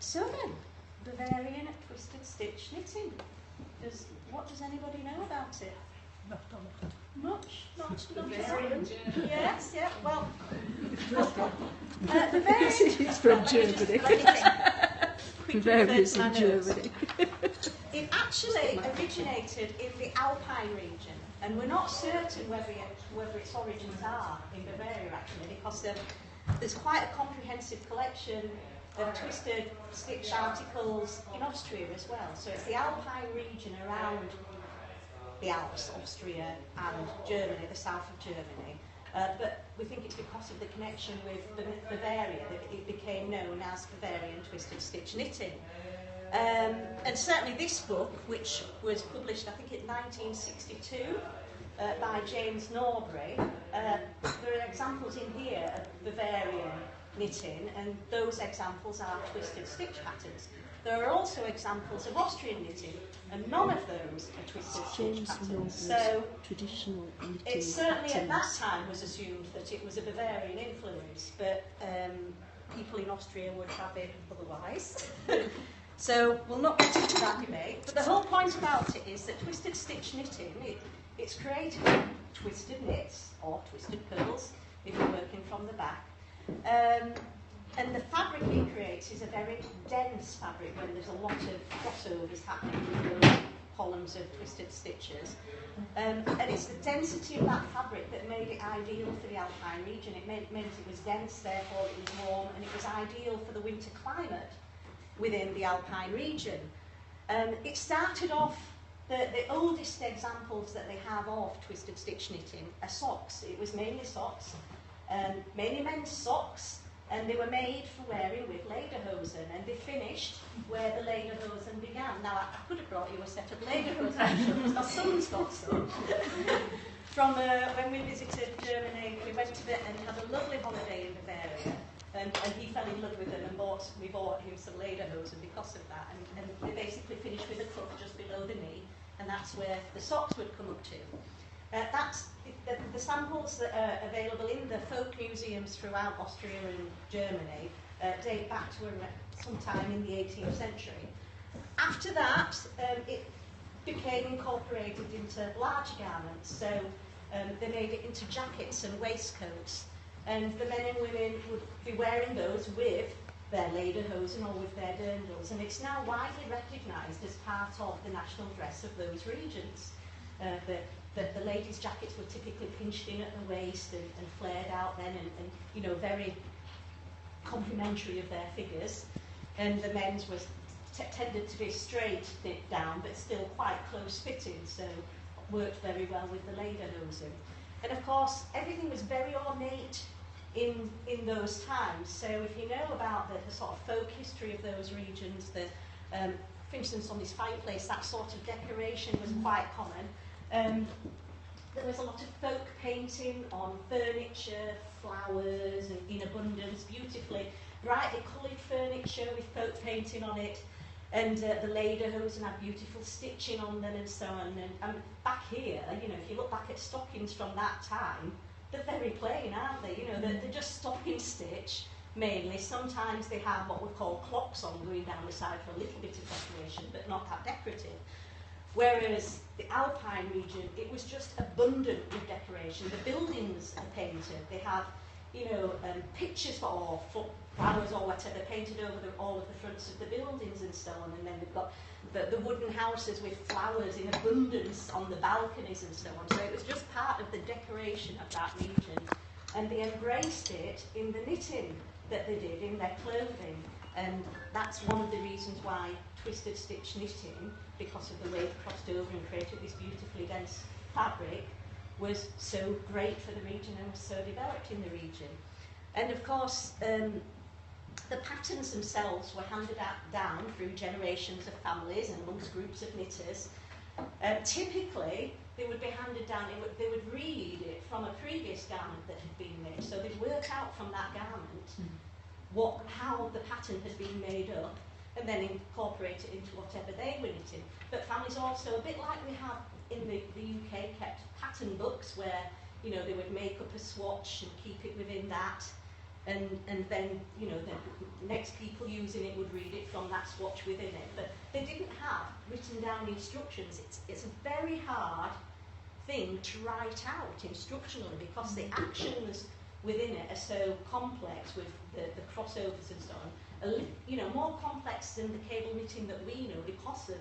So then, Bavarian twisted stitch knitting. What does anybody know about it? Not a lot. Much? Bavarian. Yes, yeah, well. It's from Germany. Bavarian's in Germany. It actually originated in the Alpine region, and we're not certain whether its origins are in Bavaria actually, because there's quite a comprehensive collection of twisted stitch articles in Austria as well. So it's the Alpine region around the Alps, Austria and Germany, the south of Germany. But we think it's because of the connection with Bavaria that it became known as Bavarian twisted stitch knitting. And certainly this book, which was published I think in 1962 by James Norbury, there are examples in here of Bavarian knitting, and those examples are twisted stitch patterns. There are also examples of Austrian knitting, and none of those are twisted stitch patterns. So traditional knitting it certainly patterns. at that time was assumed that it was a Bavarian influence, but people in Austria would have it otherwise. So we'll not get into that debate. But the whole point about it is that twisted stitch knitting, it's created with twisted knits or twisted purls if you're working from the back. And the fabric it creates is a very dense fabric when there's a lot of crossovers happening with those columns of twisted stitches. And it's the density of that fabric that made it ideal for the Alpine region. It meant it was dense, therefore it was warm, and it was ideal for the winter climate within the Alpine region. It started off, the oldest examples that they have of twisted stitch knitting are socks. It was mainly socks, mainly men's socks, and they were made for wearing with lederhosen, and they finished where the lederhosen began. Now, I could have brought you a set of lederhosen, actually, because my son's got some. From when we visited Germany, we went to it and had a lovely holiday in Bavaria, and he fell in love with them, and we bought him some lederhosen because of that, and they basically finished with a cuff just below the knee, and that's where the socks would come up to. That's the samples that are available in the folk museums throughout Austria and Germany date back to sometime in the 18th century. After that, it became incorporated into large garments, so they made it into jackets and waistcoats, and the men and women would be wearing those with their lederhosen or with their dirndls, and it's now widely recognised as part of the national dress of those regions. The ladies' jackets were typically pinched in at the waist and flared out then, and you know, very complimentary of their figures. And the men's was tended to be straight knit down, but still quite close fitting, so worked very well with the lederhosen. And of course, everything was very ornate in those times. So if you know about the sort of folk history of those regions, for instance, on this fireplace, that sort of decoration was quite common. There was a lot of folk painting on furniture, flowers, and in abundance, beautifully, brightly coloured furniture with folk painting on it, and the lederhosen had beautiful stitching on them and so on. And back here, you know, if you look back at stockings from that time, they're very plain, aren't they? You know, they're just stocking stitch mainly. Sometimes they have what we call clocks on going down the side for a little bit of decoration, but not that decorative. Whereas the Alpine region, it was just abundant with decoration. The buildings are painted. They have, you know, pictures or flowers or whatever painted over all of the fronts of the buildings and so on. And then they've got the wooden houses with flowers in abundance on the balconies and so on. So it was just part of the decoration of that region. And they embraced it in the knitting that they did, in their clothing. And that's one of the reasons why twisted stitch knitting, because of the way it crossed over and created this beautifully dense fabric, was so great for the region and was so developed in the region. And of course, the patterns themselves were handed down through generations of families and amongst groups of knitters. Typically, they would be handed down, they would read it from a previous garment that had been made. So they'd work out from that garment how the pattern had been made up, and then incorporate it into whatever they were knitting. But families also, a bit like we have in the UK, kept pattern books where, you know, they would make up a swatch and keep it within that. and then, you know, the next people using it would read it from that swatch within it. But they didn't have written down instructions. It's a very hard thing to write out instructionally because the actions within it are so complex with the crossovers and so on. You know, more complex than the cable knitting that we know because of,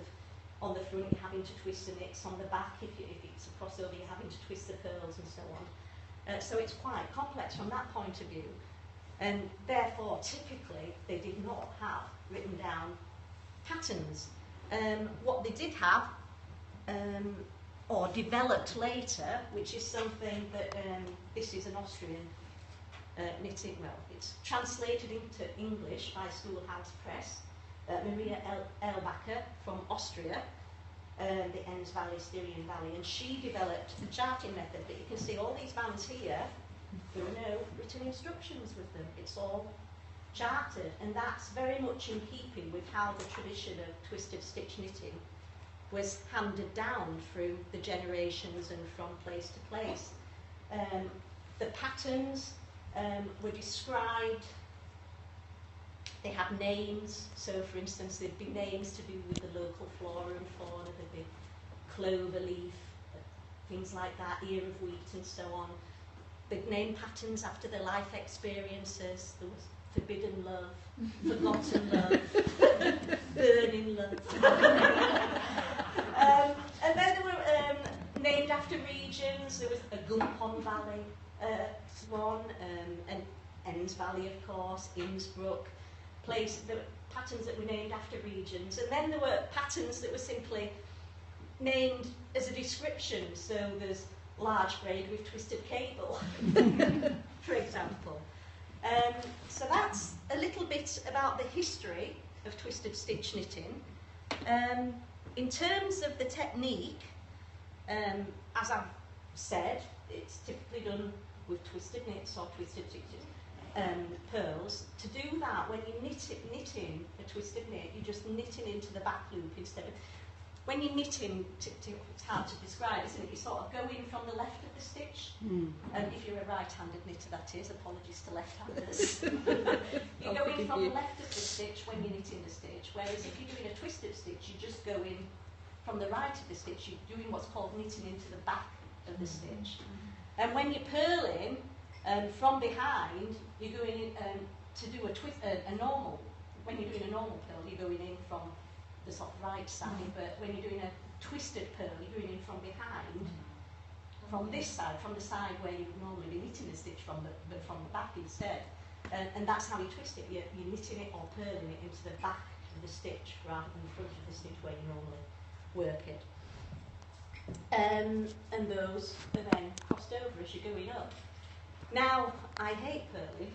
on the front you're having to twist the knits, on the back if it's a crossover you're having to twist the pearls and so on. So it's quite complex from that point of view. And therefore, typically, they did not have written down patterns. What they did have, or developed later, which is something that, this is an Austrian knitting, well, it's translated into English by Schoolhouse Press, Maria Elbacher from Austria, the Enns Valley, Styrian Valley, and she developed the charting method, but you can see all these bands here, there are no written instructions with them. It's all charted, and that's very much in keeping with how the tradition of twisted stitch knitting was handed down through the generations and from place to place. The patterns were described, they had names, so for instance there'd be names to do with the local flora and fauna, there'd be clover leaf, things like that, ear of wheat and so on. They'd name patterns after their life experiences. There was forbidden love, forgotten love, burning love. And then there were named after regions. There was a Gumpon Valley one, and Enns Valley, of course, Innsbruck. There were patterns that were named after regions. And then there were patterns that were simply named as a description. So there's large braid with twisted cable, for example. So that's a little bit about the history of twisted stitch knitting. In terms of the technique, as I've said, it's typically done with twisted knits or twisted stitches, pearls. To do that, when you're knitting a twisted knit, you're just knitting into the back loop instead of... When you're knitting, it's hard to describe, isn't it? You sort of go in from the left of the stitch. If you're a right-handed knitter, that is, apologies to left-handers. You go in from the left of the stitch when you're knitting the stitch, whereas if you're doing a twisted stitch, you just go in from the right of the stitch. You're doing what's called knitting into the back of the stitch. And when you're purling, from behind, you're going in to do a normal. When you're doing a normal purl, you're going in from the sort of right side, but when you're doing a twisted purl, you're going in from behind, from this side, from the side where you would normally be knitting the stitch from, but from the back instead. And that's how you twist it. You're knitting it or purling it into the back of the stitch rather than the front of the stitch where you normally work it. And those are then crossed over as you're going up. Now, I hate purling.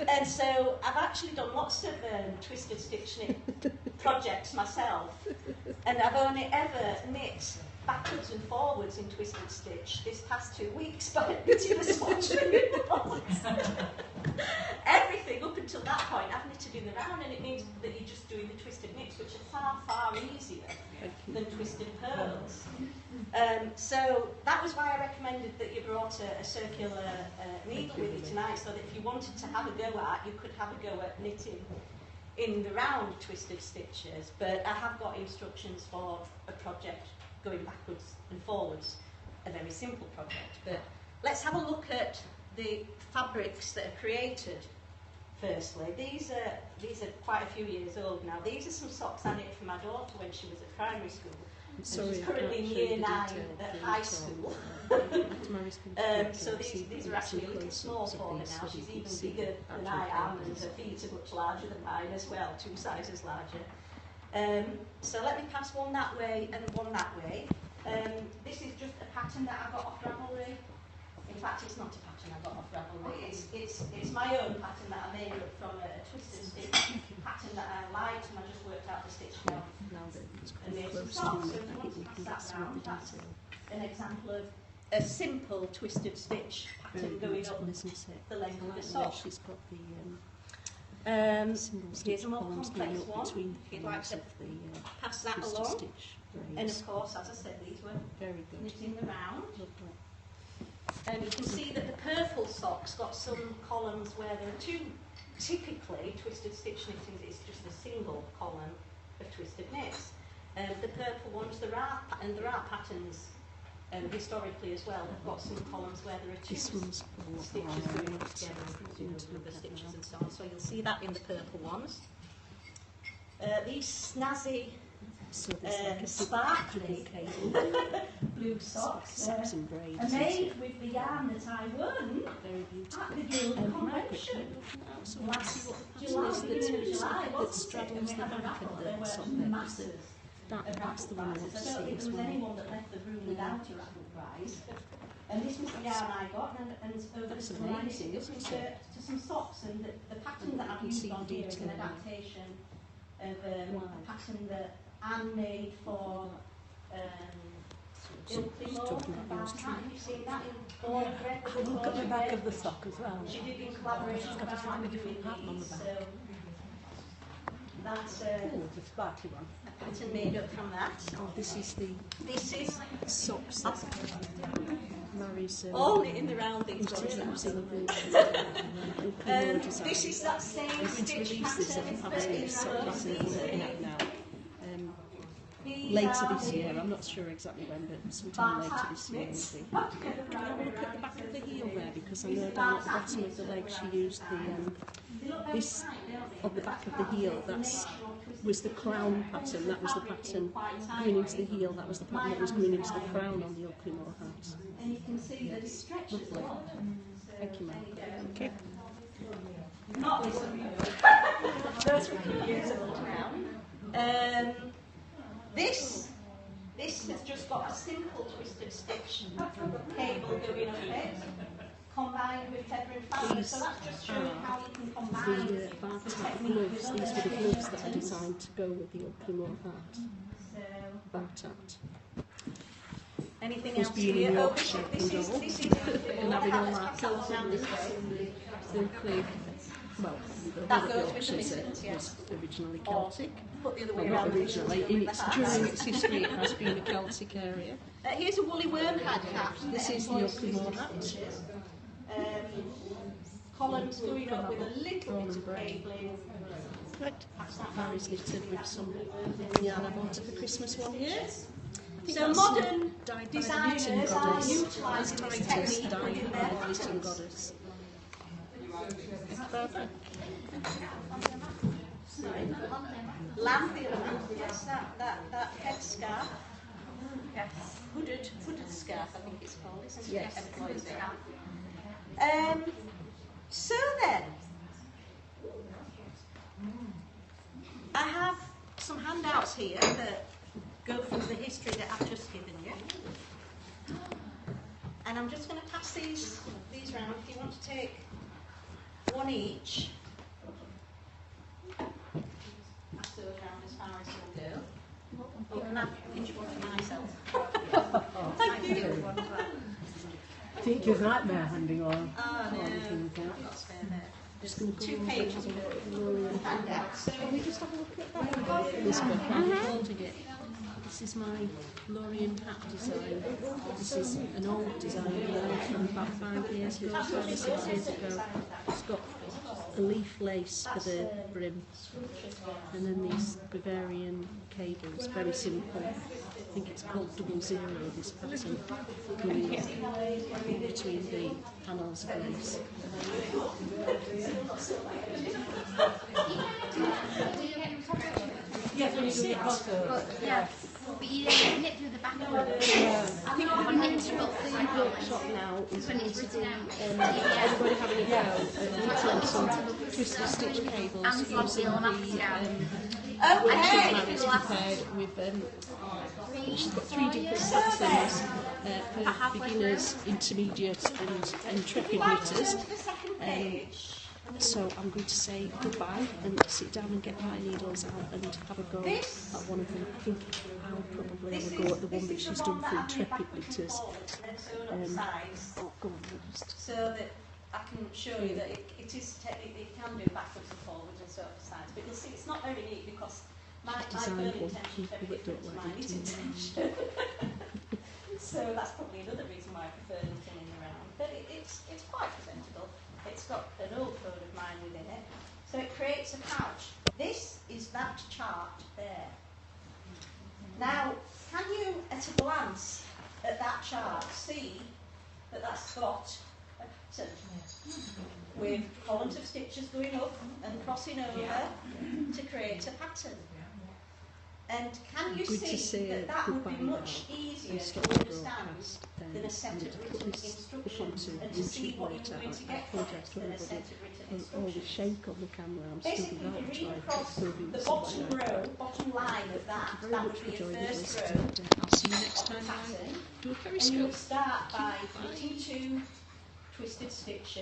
And so I've actually done lots of twisted stitch knit projects myself, and I've only ever knit backwards and forwards in twisted stitch this past 2 weeks by knitting a swatch. Everything up until that point I've knitted in the round, and it means that you're just doing the twisted knits, which are far, far easier than twisted pearls. So that was why I recommended that you brought a circular needle with you tonight, so that if you wanted to have a go at, you could have a go at knitting in the round twisted stitches. But I have got instructions for a project going backwards and forwards, a very simple project. But let's have a look at the fabrics that are created. Firstly, these are quite a few years old now. These are some socks I knit for my daughter when she was at primary school. Sorry, she's currently in year 9 at high school. So these are actually a little small for her now. She's even bigger than I am, and her feet are much larger than mine as well, 2 sizes larger. So let me pass one that way and one that way. This is just a pattern that I got off Ravelry. In fact, it's not a pattern I got off Ravelry. It's my own pattern that I made up from a twisted stitch pattern that I liked, and I just worked out the stitch count and made some socks. So if you want to pass that round, that's an example of a simple twisted stitch pattern going up the length of the sock. She's got the Here's a more complex one, if you'd like to pass that along. And of course, as I said, these were knit in the round. You can see that the purple sock's got some columns where there are two. Typically, twisted stitch knitting is just a single column of twisted knits. The purple ones, there are patterns historically as well. They've got some columns where there are two stitches going together with the stitches and so on. So you'll see that in the purple ones. These snazzy, sparkly blue socks are made with the yarn that I won at the Guild Convention last July, beginning of July. That straddles the back of the sock there. That's the one I want to see. So if there was anyone that left the room without a raffle prize, and this was the yarn I got, and over That's to amazing, isn't it? to some socks, and the pattern that I've used on here is an adaptation of a pattern that Anne made for Ilkley Moor. You've seen that in all of red. Look at the back of the sock as well. She did in collaboration with got a slightly Bavarian different pattern on the back. so that's The sparkly one. a pattern made up from that. Oh, this is the socks that marries. All in the round these this is that same stitch pattern but in rows. Now. Later this year, I'm not sure exactly when, but sometime later this year. Can you have a look at the back of the heel there? Because I know down at the bottom of the leg she used this on the back of the heel. Was the crown pattern. That was the pattern going into the heel. That was the pattern that was going into the crown on the Ilkley Moor hat. And you can see that it stretches a lot. Thank you, ma'am. Okay. Not this one. Those we can use a little crown. This has just got a simple twisted stitch cable going up it, combined with feather and fabric. So that's just showing how you can combine the technique with other These were the gloves that are designed to go with the Ilkley Moor hat. So, Bartat. anything Was else being here? in Oh, Yorkshire this is and having all that Ilkley. Ilkley. Well, That goes with the Yorkshire mittens, yeah. was originally Celtic. Put the other Well, way not around. originally. During its history, it has been a Celtic area. Here's a woolly worm hat. This is the Ilkley Moor hat. Columns going up with a little bit of cabling. Right. Mary's knitted with some yarn I bought at the Christmas one year. So modern Dyed by the designers knitting are goddess. utilising this Characters technique dyed within by their the knitting patterns. goddess. Lampion, yes, that headscarf. Yes. Hooded scarf, I think it's called, isn't it? Yes. So then, I have some handouts here that go through the history that I've just given you. And I'm just going to pass these round if you want to take one each. Pass those round as far as you'll go. Or can I pinch one for myself? Thank you. Teacher's nightmare handing on. Oh no, I've got spare there. There's 2 pages of handouts. So Can we just have a look at that? This book, I'm holding it. This is my Lorien hat design. This is an old design from about 5 years ago, 5 or 6 years ago. It's got a leaf lace for the brim, and then these Bavarian cables, very simple. I think it's called 00, this pattern, going in between the panels of lace. Yes, when you do it also. Yes. But you don't knit through the back of it. I think the workshop now is going to be everybody having a go at knitting some twisted stitch cables And using the okay. Mary's prepared with she's got 3 different patterns for beginners, intermediate and intrepid knitters. The second page. So I'm going to say goodbye and sit down and get my needles out and have a go at one of them. I think I'll probably have a go at the one that she's done for intrepid knitters. Oh, go on, So that I can show you that it can do backwards and forwards and so on sides. But you'll see it's not very neat because my Designed burn one for intention is people very that don't different to like my knit knitting. intention. So that's probably another reason why I prefer knitting in the round. but it's quite presentable. It's got an old code of mine within it. So it creates a pouch. This is that chart there. Now, can you, at a glance at that chart, see that that's got a pattern with columns of stitches going up and crossing over to create a pattern? And can you see that that would be much easier to understand than a set of written instructions, and to see what you're going to get from it than a set of written instructions? Basically, if you read across the bottom row, bottom line of that would be your first row I'll see you next of the time. pattern, Do a and you'll start by 52 twisted stitches.